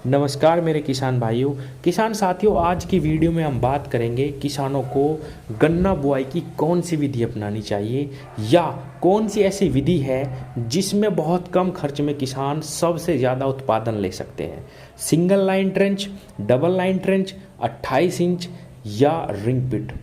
नमस्कार मेरे किसान भाइयों, किसान साथियों। आज की वीडियो में हम बात करेंगे किसानों को गन्ना बुआई की कौन सी विधि अपनानी चाहिए या कौन सी ऐसी विधि है जिसमें बहुत कम खर्च में किसान सबसे ज़्यादा उत्पादन ले सकते हैं। Single line trench, double line trench, 28 inch या रिंग पिट।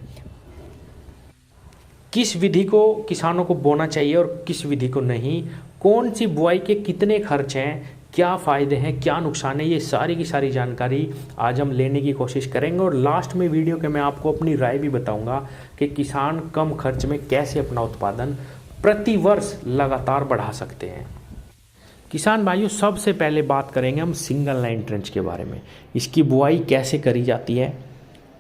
किस विधि को किसानों को बोना चाहिए और किस विधि को नहीं, कौन सी बुआई के कितने खर्च हैं, क्या फ़ायदे हैं, क्या नुकसान है, ये सारी की सारी जानकारी आज हम लेने की कोशिश करेंगे। और लास्ट में वीडियो के मैं आपको अपनी राय भी बताऊंगा कि किसान कम खर्च में कैसे अपना उत्पादन प्रति वर्ष लगातार बढ़ा सकते हैं। किसान भाइयों, सबसे पहले बात करेंगे हम सिंगल लाइन ट्रेंच के बारे में। इसकी बुआई कैसे करी जाती है,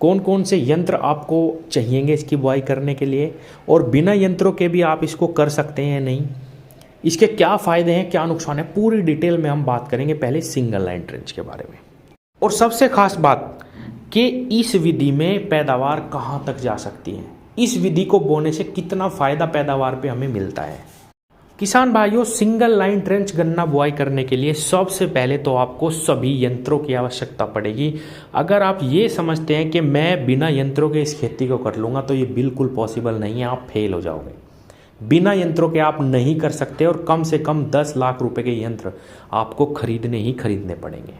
कौन कौन से यंत्र आपको चाहिएंगे इसकी बुआई करने के लिए, और बिना यंत्रों के भी आप इसको कर सकते हैं या नहीं, इसके क्या फ़ायदे हैं, क्या नुकसान है, पूरी डिटेल में हम बात करेंगे पहले सिंगल लाइन ट्रेंच के बारे में। और सबसे खास बात कि इस विधि में पैदावार कहाँ तक जा सकती है, इस विधि को बोने से कितना फ़ायदा पैदावार पे हमें मिलता है। किसान भाइयों, सिंगल लाइन ट्रेंच गन्ना बुआई करने के लिए सबसे पहले तो आपको सभी यंत्रों की आवश्यकता पड़ेगी। अगर आप ये समझते हैं कि मैं बिना यंत्रों के इस खेती को कर लूँगा तो ये बिल्कुल पॉसिबल नहीं है, आप फेल हो जाओगे। बिना यंत्रों के आप नहीं कर सकते और कम से कम 10 लाख रुपए के यंत्र आपको खरीदने पड़ेंगे।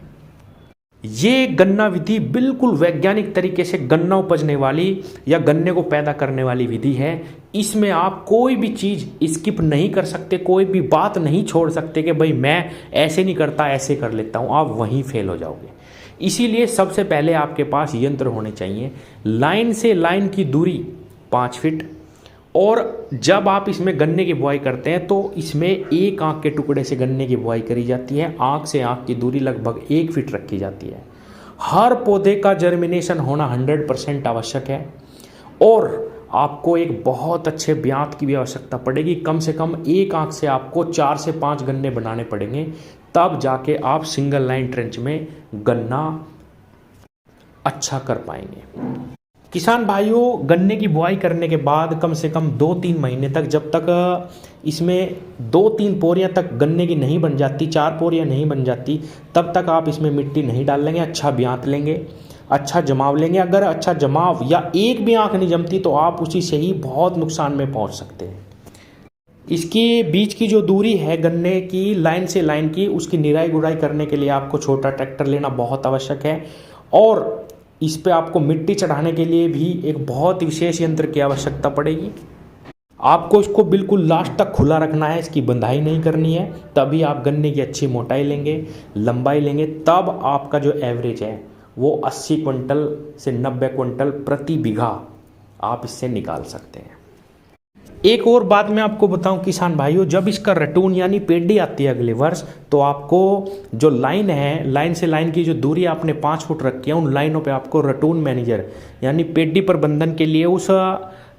ये गन्ना विधि बिल्कुल वैज्ञानिक तरीके से गन्ना उपजने वाली या गन्ने को पैदा करने वाली विधि है। इसमें आप कोई भी चीज़ स्किप नहीं कर सकते, कोई भी बात नहीं छोड़ सकते कि भाई मैं ऐसे नहीं करता ऐसे कर लेता हूँ, आप वहीं फेल हो जाओगे। इसीलिए सबसे पहले आपके पास यंत्र होने चाहिए। लाइन से लाइन की दूरी 5 फीट, और जब आप इसमें गन्ने की बुआई करते हैं तो इसमें एक आंख के टुकड़े से गन्ने की बुआई करी जाती है। आंख से आंख की दूरी लगभग 1 फीट रखी जाती है। हर पौधे का जर्मिनेशन होना 100% आवश्यक है, और आपको एक बहुत अच्छे ब्यात की भी आवश्यकता पड़ेगी। कम से कम एक आंख से आपको 4 से 5 गन्ने बनाने पड़ेंगे, तब जाके आप सिंगल लाइन ट्रेंच में गन्ना अच्छा कर पाएंगे। किसान भाइयों, गन्ने की बुआई करने के बाद कम से कम 2-3 महीने तक, जब तक इसमें 2-3 पोरियां तक गन्ने की नहीं बन जाती, 4 पोरियां नहीं बन जाती, तब तक आप इसमें मिट्टी नहीं डाल लेंगे। अच्छा ब्यात लेंगे, अच्छा जमाव लेंगे। अगर अच्छा जमाव या एक भी आंख नहीं जमती तो आप उसी से ही बहुत नुकसान में पहुंच सकते हैं। इसकी बीच की जो दूरी है गन्ने की लाइन से लाइन की, उसकी निराई गुड़ाई करने के लिए आपको छोटा ट्रैक्टर लेना बहुत आवश्यक है, और इस पे आपको मिट्टी चढ़ाने के लिए भी एक बहुत विशेष यंत्र की आवश्यकता पड़ेगी। आपको इसको बिल्कुल लास्ट तक खुला रखना है, इसकी बंधाई नहीं करनी है, तभी आप गन्ने की अच्छी मोटाई लेंगे, लंबाई लेंगे, तब आपका जो एवरेज है वो 80 क्विंटल से 90 क्विंटल प्रति बीघा आप इससे निकाल सकते हैं। एक और बात मैं आपको बताऊं किसान भाइयों, जब इसका रटून यानी पेडी आती है अगले वर्ष, तो आपको जो लाइन है, लाइन से लाइन की जो दूरी आपने 5 फुट रखी है, उन लाइनों पे आपको रटून मैनेजर यानी पेडी प्रबंधन के लिए उस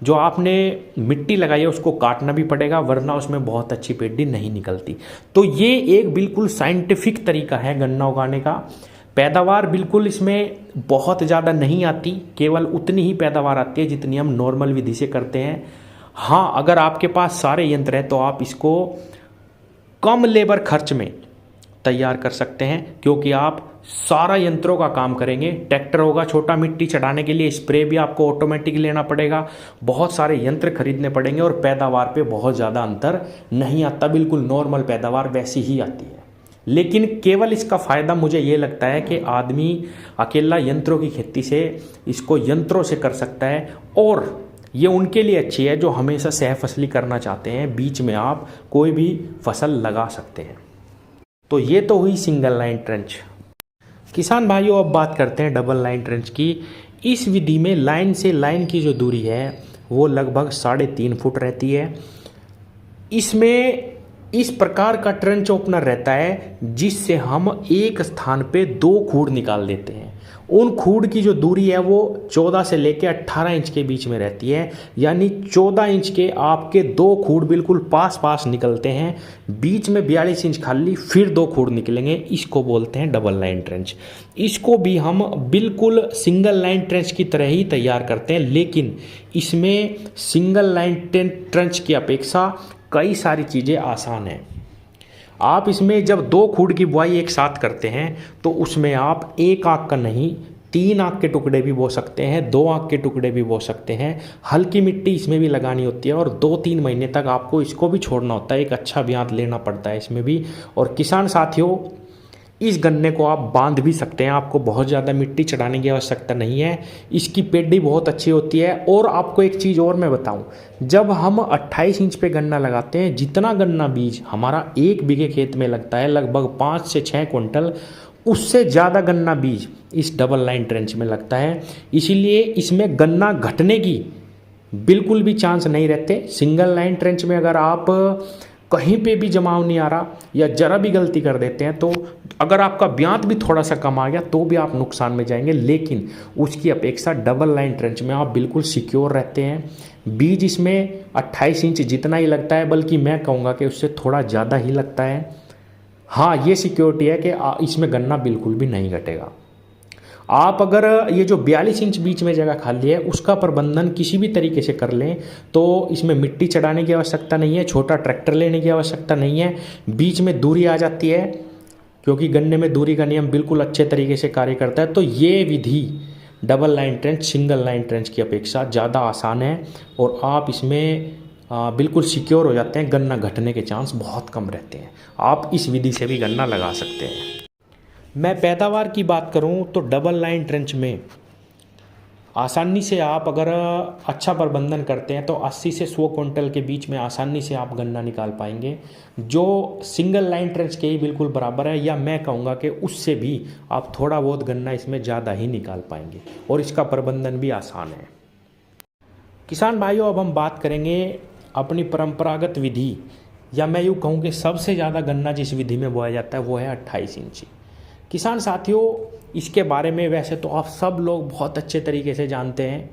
जो आपने मिट्टी लगाई है उसको काटना भी पड़ेगा, वरना उसमें बहुत अच्छी पेडी नहीं निकलती। तो ये एक बिल्कुल साइंटिफिक तरीका है गन्ना उगाने का। पैदावार बिल्कुल इसमें बहुत ज़्यादा नहीं आती, केवल उतनी ही पैदावार आती है जितनी हम नॉर्मल विधि से करते हैं। हाँ, अगर आपके पास सारे यंत्र हैं तो आप इसको कम लेबर खर्च में तैयार कर सकते हैं, क्योंकि आप सारा यंत्रों का काम करेंगे। ट्रैक्टर होगा छोटा मिट्टी चढ़ाने के लिए, स्प्रे भी आपको ऑटोमेटिक लेना पड़ेगा, बहुत सारे यंत्र खरीदने पड़ेंगे, और पैदावार पे बहुत ज़्यादा अंतर नहीं आता, बिल्कुल नॉर्मल पैदावार वैसी ही आती है। लेकिन केवल इसका फ़ायदा मुझे ये लगता है कि आदमी अकेला यंत्रों की खेती से इसको यंत्रों से कर सकता है, और ये उनके लिए अच्छी है जो हमेशा सह फसली करना चाहते हैं, बीच में आप कोई भी फसल लगा सकते हैं। तो ये तो हुई सिंगल लाइन ट्रेंच। किसान भाइयों, अब बात करते हैं डबल लाइन ट्रेंच की। इस विधि में लाइन से लाइन की जो दूरी है वो लगभग 3.5 फुट रहती है। इसमें इस प्रकार का ट्रेंच ओपनर रहता है जिससे हम एक स्थान पे 2 खूड़ निकाल देते हैं। उन खूड़ की जो दूरी है वो 14 से लेकर 18 इंच के बीच में रहती है, यानी 14 इंच के आपके 2 खूड़ बिल्कुल पास पास निकलते हैं, बीच में 42 इंच खाली, फिर 2 खूड़ निकलेंगे। इसको बोलते हैं डबल लाइन ट्रेंच। इसको भी हम बिल्कुल सिंगल लाइन ट्रेंच की तरह ही तैयार करते हैं, लेकिन इसमें सिंगल लाइन ट्रेंच की अपेक्षा कई सारी चीज़ें आसान हैं। आप इसमें जब 2 खूड़ की बुआई एक साथ करते हैं तो उसमें आप 1 आंख का नहीं 3 आंख के टुकड़े भी बो सकते हैं, 2 आंख के टुकड़े भी बो सकते हैं। हल्की मिट्टी इसमें भी लगानी होती है और 2-3 महीने तक आपको इसको भी छोड़ना होता है, एक अच्छा ब्यात लेना पड़ता है इसमें भी। और किसान साथियों, इस गन्ने को आप बांध भी सकते हैं, आपको बहुत ज़्यादा मिट्टी चढ़ाने की आवश्यकता नहीं है। इसकी पेडी बहुत अच्छी होती है। और आपको एक चीज़ और मैं बताऊं, जब हम 28 इंच पे गन्ना लगाते हैं, जितना गन्ना बीज हमारा 1 बीघे खेत में लगता है, लगभग 5 से 6 क्विंटल, उससे ज़्यादा गन्ना बीज इस डबल लाइन ट्रेंच में लगता है। इसीलिए इसमें गन्ना घटने की बिल्कुल भी चांस नहीं रहते। सिंगल लाइन ट्रेंच में अगर आप कहीं पे भी जमाव नहीं आ रहा या जरा भी गलती कर देते हैं तो अगर आपका ब्यात भी थोड़ा सा कम आ गया तो भी आप नुकसान में जाएंगे। लेकिन उसकी अपेक्षा डबल लाइन ट्रेंच में आप बिल्कुल सिक्योर रहते हैं। बीज इसमें 28 इंच जितना ही लगता है, बल्कि मैं कहूँगा कि उससे थोड़ा ज़्यादा ही लगता है। हाँ, ये सिक्योरिटी है कि इसमें गन्ना बिल्कुल भी नहीं घटेगा। आप अगर ये जो 42 इंच बीच में जगह खाली है उसका प्रबंधन किसी भी तरीके से कर लें तो इसमें मिट्टी चढ़ाने की आवश्यकता नहीं है, छोटा ट्रैक्टर लेने की आवश्यकता नहीं है, बीच में दूरी आ जाती है क्योंकि गन्ने में दूरी का नियम बिल्कुल अच्छे तरीके से कार्य करता है। तो ये विधि double line trench single line trench की अपेक्षा ज़्यादा आसान है और आप इसमें बिल्कुल सिक्योर हो जाते हैं, गन्ना घटने के चांस बहुत कम रहते हैं। आप इस विधि से भी गन्ना लगा सकते हैं। मैं पैदावार की बात करूं तो डबल लाइन ट्रेंच में आसानी से आप अगर अच्छा प्रबंधन करते हैं तो 80 से 100 क्विंटल के बीच में आसानी से आप गन्ना निकाल पाएंगे, जो सिंगल लाइन ट्रेंच के ही बिल्कुल बराबर है, या मैं कहूँगा कि उससे भी आप थोड़ा बहुत गन्ना इसमें ज़्यादा ही निकाल पाएंगे और इसका प्रबंधन भी आसान है। किसान भाइयों, अब हम बात करेंगे अपनी परंपरागत विधि, या मैं यूँ कहूँ कि सबसे ज़्यादा गन्ना जिस विधि में बोया जाता है वो है 28 इंची। किसान साथियों, इसके बारे में वैसे तो आप सब लोग बहुत अच्छे तरीके से जानते हैं,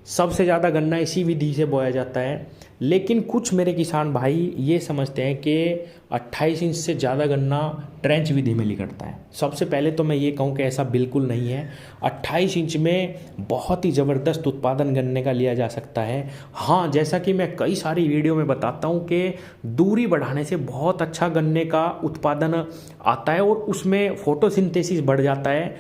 सबसे ज़्यादा गन्ना इसी विधि से बोया जाता है। लेकिन कुछ मेरे किसान भाई ये समझते हैं कि 28 इंच से ज़्यादा गन्ना ट्रेंच विधि में निकलता है। सबसे पहले तो मैं ये कहूँ कि ऐसा बिल्कुल नहीं है। 28 इंच में बहुत ही ज़बरदस्त उत्पादन गन्ने का लिया जा सकता है। हाँ, जैसा कि मैं कई सारी वीडियो में बताता हूँ कि दूरी बढ़ाने से बहुत अच्छा गन्ने का उत्पादन आता है और उसमें फोटोसिंथेसिस बढ़ जाता है,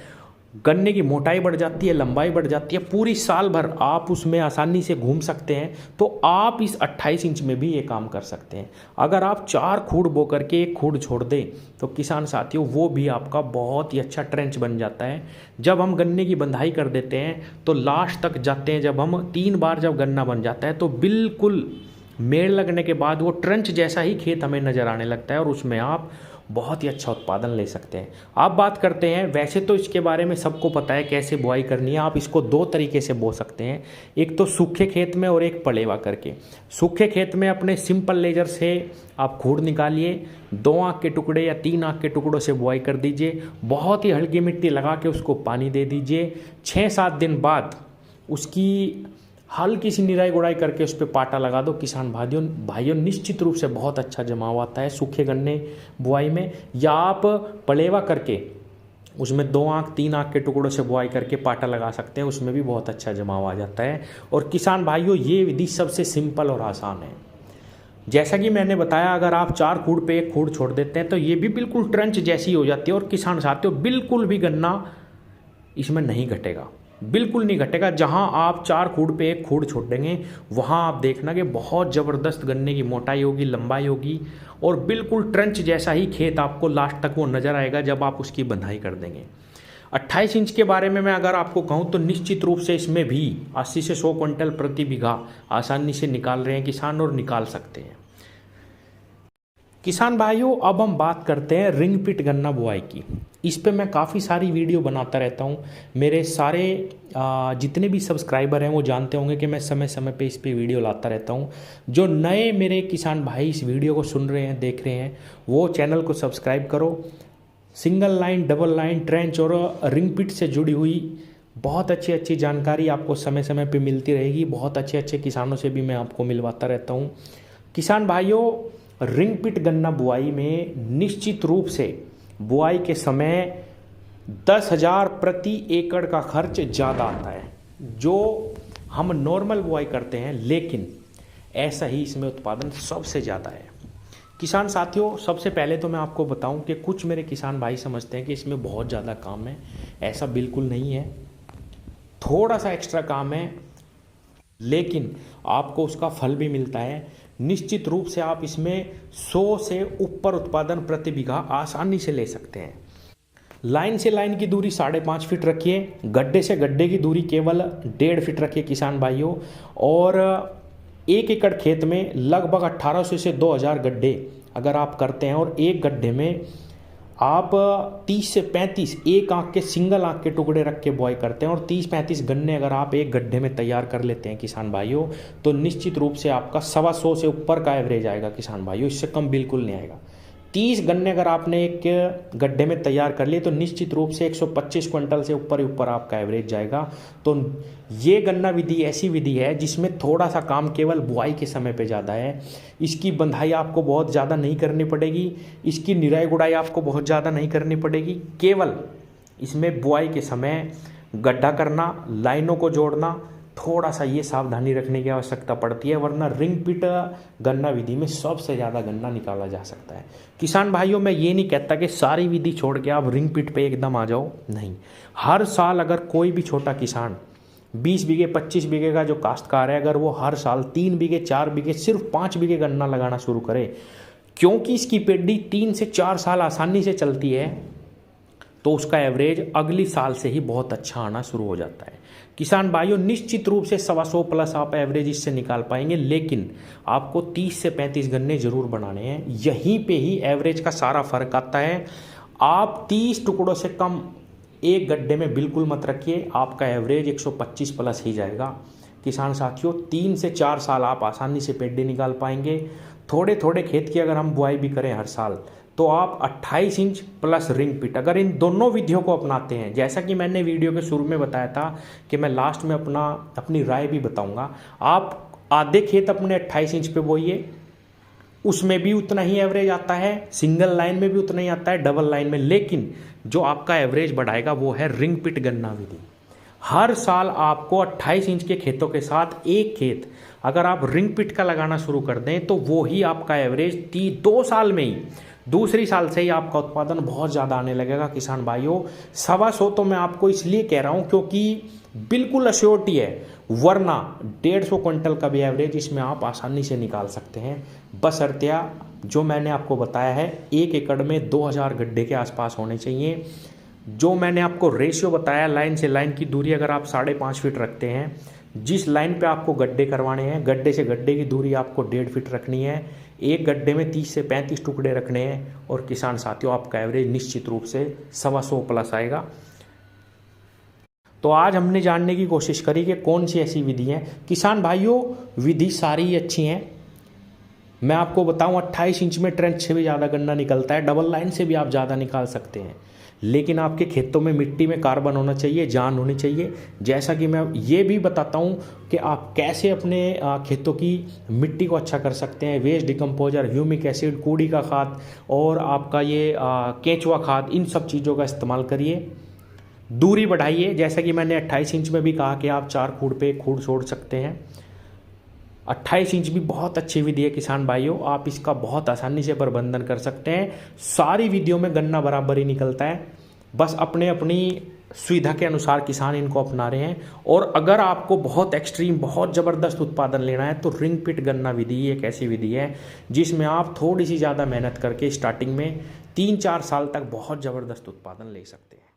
गन्ने की मोटाई बढ़ जाती है, लंबाई बढ़ जाती है, पूरी साल भर आप उसमें आसानी से घूम सकते हैं। तो आप इस 28 इंच में भी ये काम कर सकते हैं। अगर आप 4 खूड़ बो करके 1 खूड़ छोड़ दें तो किसान साथियों वो भी आपका बहुत ही अच्छा ट्रेंच बन जाता है। जब हम गन्ने की बंधाई कर देते हैं तो लास्ट तक जाते हैं, जब हम 3 बार जब गन्ना बन जाता है तो बिल्कुल मेड़ लगने के बाद वो ट्रेंच जैसा ही खेत हमें नज़र आने लगता है और उसमें आप बहुत ही अच्छा उत्पादन ले सकते हैं। आप बात करते हैं, वैसे तो इसके बारे में सबको पता है कैसे बुआई करनी है। आप इसको 2 तरीके से बो सकते हैं, एक तो सूखे खेत में और एक पलेवा करके। सूखे खेत में अपने सिंपल लेजर से आप खूड़ निकालिए, 2 आंख के टुकड़े या 3 आंख के टुकड़ों से बुआई कर दीजिए, बहुत ही हल्की मिट्टी लगा के उसको पानी दे दीजिए। 6-7 दिन बाद उसकी हल्की सी निराई गुड़ाई करके उस पर पाटा लगा दो। किसान भाइयों निश्चित रूप से बहुत अच्छा जमाव आता है सूखे गन्ने बुआई में। या आप पलेवा करके उसमें 2 आंख 3 आंख के टुकड़ों से बुआई करके पाटा लगा सकते हैं, उसमें भी बहुत अच्छा जमाव आ जाता है। और किसान भाइयों, ये विधि सबसे सिंपल और आसान है। जैसा कि मैंने बताया, अगर आप 4 खूड़ पे 1 खूड़ छोड़ देते हैं तो ये भी बिल्कुल ट्रेंच जैसी हो जाती है और किसान साथियों बिल्कुल भी गन्ना इसमें नहीं घटेगा, बिल्कुल नहीं घटेगा। जहां आप 4 खूड़ पे 1 खूड़ छोड़ देंगे वहां आप देखना कि बहुत ज़बरदस्त गन्ने की मोटाई होगी, लंबाई होगी और बिल्कुल ट्रेंच जैसा ही खेत आपको लास्ट तक वो नज़र आएगा जब आप उसकी बंधाई कर देंगे। 28 इंच के बारे में मैं अगर आपको कहूं तो निश्चित रूप से इसमें भी 80 से 100 क्विंटल प्रति बीघा आसानी से निकाल रहे हैं किसान और निकाल सकते हैं। किसान भाइयों, अब हम बात करते हैं रिंग पिट गन्ना बुआई की। इस पे मैं काफ़ी सारी वीडियो बनाता रहता हूँ। मेरे सारे जितने भी सब्सक्राइबर हैं वो जानते होंगे कि मैं समय समय पे इस पे वीडियो लाता रहता हूँ। जो नए मेरे किसान भाई इस वीडियो को सुन रहे हैं, देख रहे हैं, वो चैनल को सब्सक्राइब करो। Single line, double line, trench और रिंग पिट से जुड़ी हुई बहुत अच्छी अच्छी जानकारी आपको समय समय पे मिलती रहेगी। बहुत अच्छे अच्छे किसानों से भी मैं आपको मिलवाता रहता हूँ। किसान भाइयों, रिंग पिट गन्ना बुआई में निश्चित रूप से बुआई के समय 10,000 प्रति एकड़ का खर्च ज़्यादा आता है जो हम नॉर्मल बुआई करते हैं, लेकिन ऐसा ही इसमें उत्पादन सबसे ज़्यादा है। किसान साथियों, सबसे पहले तो मैं आपको बताऊं कि कुछ मेरे किसान भाई समझते हैं कि इसमें बहुत ज़्यादा काम है। ऐसा बिल्कुल नहीं है, थोड़ा सा एक्स्ट्रा काम है, लेकिन आपको उसका फल भी मिलता है। निश्चित रूप से आप इसमें 100 से ऊपर उत्पादन प्रति बीघा आसानी से ले सकते हैं। लाइन से लाइन की दूरी 5.5 फीट रखिए, गड्ढे से गड्ढे की दूरी केवल 1.5 फीट रखिए किसान भाइयों। और 1 एकड़ खेत में लगभग 1800 से 2000 गड्ढे अगर आप करते हैं और एक गड्ढे में आप 30 से 35 एक आंख के सिंगल आंख के टुकड़े रख के बॉय करते हैं और 30-35 गन्ने अगर आप एक गड्ढे में तैयार कर लेते हैं किसान भाइयों, तो निश्चित रूप से आपका 125 से ऊपर का एवरेज आएगा किसान भाइयों, इससे कम बिल्कुल नहीं आएगा। 30 गन्ने अगर आपने एक गड्ढे में तैयार कर लिए तो निश्चित रूप से 125 क्विंटल से ऊपर ही ऊपर आपका एवरेज जाएगा। तो ये गन्ना विधि ऐसी विधि है जिसमें थोड़ा सा काम केवल बुआई के समय पे ज़्यादा है। इसकी बंधाई आपको बहुत ज़्यादा नहीं करनी पड़ेगी, इसकी निराई गुड़ाई आपको बहुत ज़्यादा नहीं करनी पड़ेगी। केवल इसमें बुआई के समय गड्ढा करना, लाइनों को जोड़ना, थोड़ा सा ये सावधानी रखने की आवश्यकता पड़ती है, वरना रिंग पिट गन्ना विधि में सबसे ज़्यादा गन्ना निकाला जा सकता है। किसान भाइयों, मैं ये नहीं कहता कि सारी विधि छोड़ के आप रिंग पिट पे एकदम आ जाओ, नहीं। हर साल अगर कोई भी छोटा किसान 20 बीघे 25 बीघे का जो काश्तकार है, अगर वो हर साल 3 बीघे 4 बीघे सिर्फ 5 बीघे गन्ना लगाना शुरू करे, क्योंकि इसकी पेडी 3 से 4 साल आसानी से चलती है, तो उसका एवरेज अगली साल से ही बहुत अच्छा आना शुरू हो जाता है। किसान भाइयों, निश्चित रूप से 125 प्लस आप एवरेज इससे निकाल पाएंगे, लेकिन आपको 30 से 35 गन्ने जरूर बनाने हैं। यहीं पे ही एवरेज का सारा फर्क आता है। आप 30 टुकड़ों से कम एक गड्ढे में बिल्कुल मत रखिए, आपका एवरेज 125 प्लस ही जाएगा। किसान साथियों, 3 से 4 साल आप आसानी से पेड्डे निकाल पाएंगे। थोड़े थोड़े खेत की अगर हम बुआई भी करें हर साल, तो आप 28 इंच प्लस रिंग पिट अगर इन दोनों विधियों को अपनाते हैं, जैसा कि मैंने वीडियो के शुरू में बताया था कि मैं लास्ट में अपनी राय भी बताऊंगा। आप आधे खेत अपने 28 इंच पे बोइए, उसमें भी उतना ही एवरेज आता है, सिंगल लाइन में भी उतना ही आता है, डबल लाइन में, लेकिन जो आपका एवरेज बढ़ाएगा वो है रिंग पिट गन्ना विधि। हर साल आपको 28 इंच के खेतों के साथ एक खेत अगर आप रिंग पिट का लगाना शुरू कर दें, तो वो ही आपका एवरेज 2 साल में ही, दूसरी साल से ही आपका उत्पादन बहुत ज़्यादा आने लगेगा। किसान भाइयों, 125 तो मैं आपको इसलिए कह रहा हूँ क्योंकि बिल्कुल अश्योरिटी है, वरना 150 क्विंटल का भी एवरेज इसमें आप आसानी से निकाल सकते हैं। बशर्तिया जो मैंने आपको बताया है, 1 एकड़ में 2000 गड्ढे के आसपास होने चाहिए। जो मैंने आपको रेशियो बताया, लाइन से लाइन की दूरी अगर आप 5.5 फीट रखते हैं, जिस लाइन पे आपको गड्ढे करवाने हैं, गड्ढे से गड्ढे की दूरी आपको 1.5 फीट रखनी है, एक गड्ढे में 30 से 35 टुकड़े रखने हैं, और किसान साथियों आपका एवरेज निश्चित रूप से 125 प्लस आएगा। तो आज हमने जानने की कोशिश करी कि कौन सी ऐसी विधि है। किसान भाइयों, विधि सारी अच्छी हैं। मैं आपको बताऊं, 28 इंच में ट्रेंच से भी ज़्यादा गन्ना निकलता है, डबल लाइन से भी आप ज़्यादा निकाल सकते हैं, लेकिन आपके खेतों में मिट्टी में कार्बन होना चाहिए, जान होनी चाहिए। जैसा कि मैं ये भी बताता हूँ कि आप कैसे अपने खेतों की मिट्टी को अच्छा कर सकते हैं। वेस्ट डिकम्पोजर, ह्यूमिक एसिड, कूड़ी का खाद और आपका ये केंचुआ खाद, इन सब चीज़ों का इस्तेमाल करिए। दूरी बढ़ाइए, जैसा कि मैंने 28 इंच में भी कहा कि आप 4 खूड़ पे खूड़ छोड़ सकते हैं। 28 इंच भी बहुत अच्छी विधि है किसान भाइयों, आप इसका बहुत आसानी से प्रबंधन कर सकते हैं। सारी विधियों में गन्ना बराबर ही निकलता है, बस अपने अपनी सुविधा के अनुसार किसान इनको अपना रहे हैं। और अगर आपको बहुत एक्सट्रीम, बहुत ज़बरदस्त उत्पादन लेना है, तो रिंग पिट गन्ना विधि एक ऐसी विधि है जिसमें आप थोड़ी सी ज़्यादा मेहनत करके स्टार्टिंग में 3-4 साल तक बहुत ज़बरदस्त उत्पादन ले सकते हैं।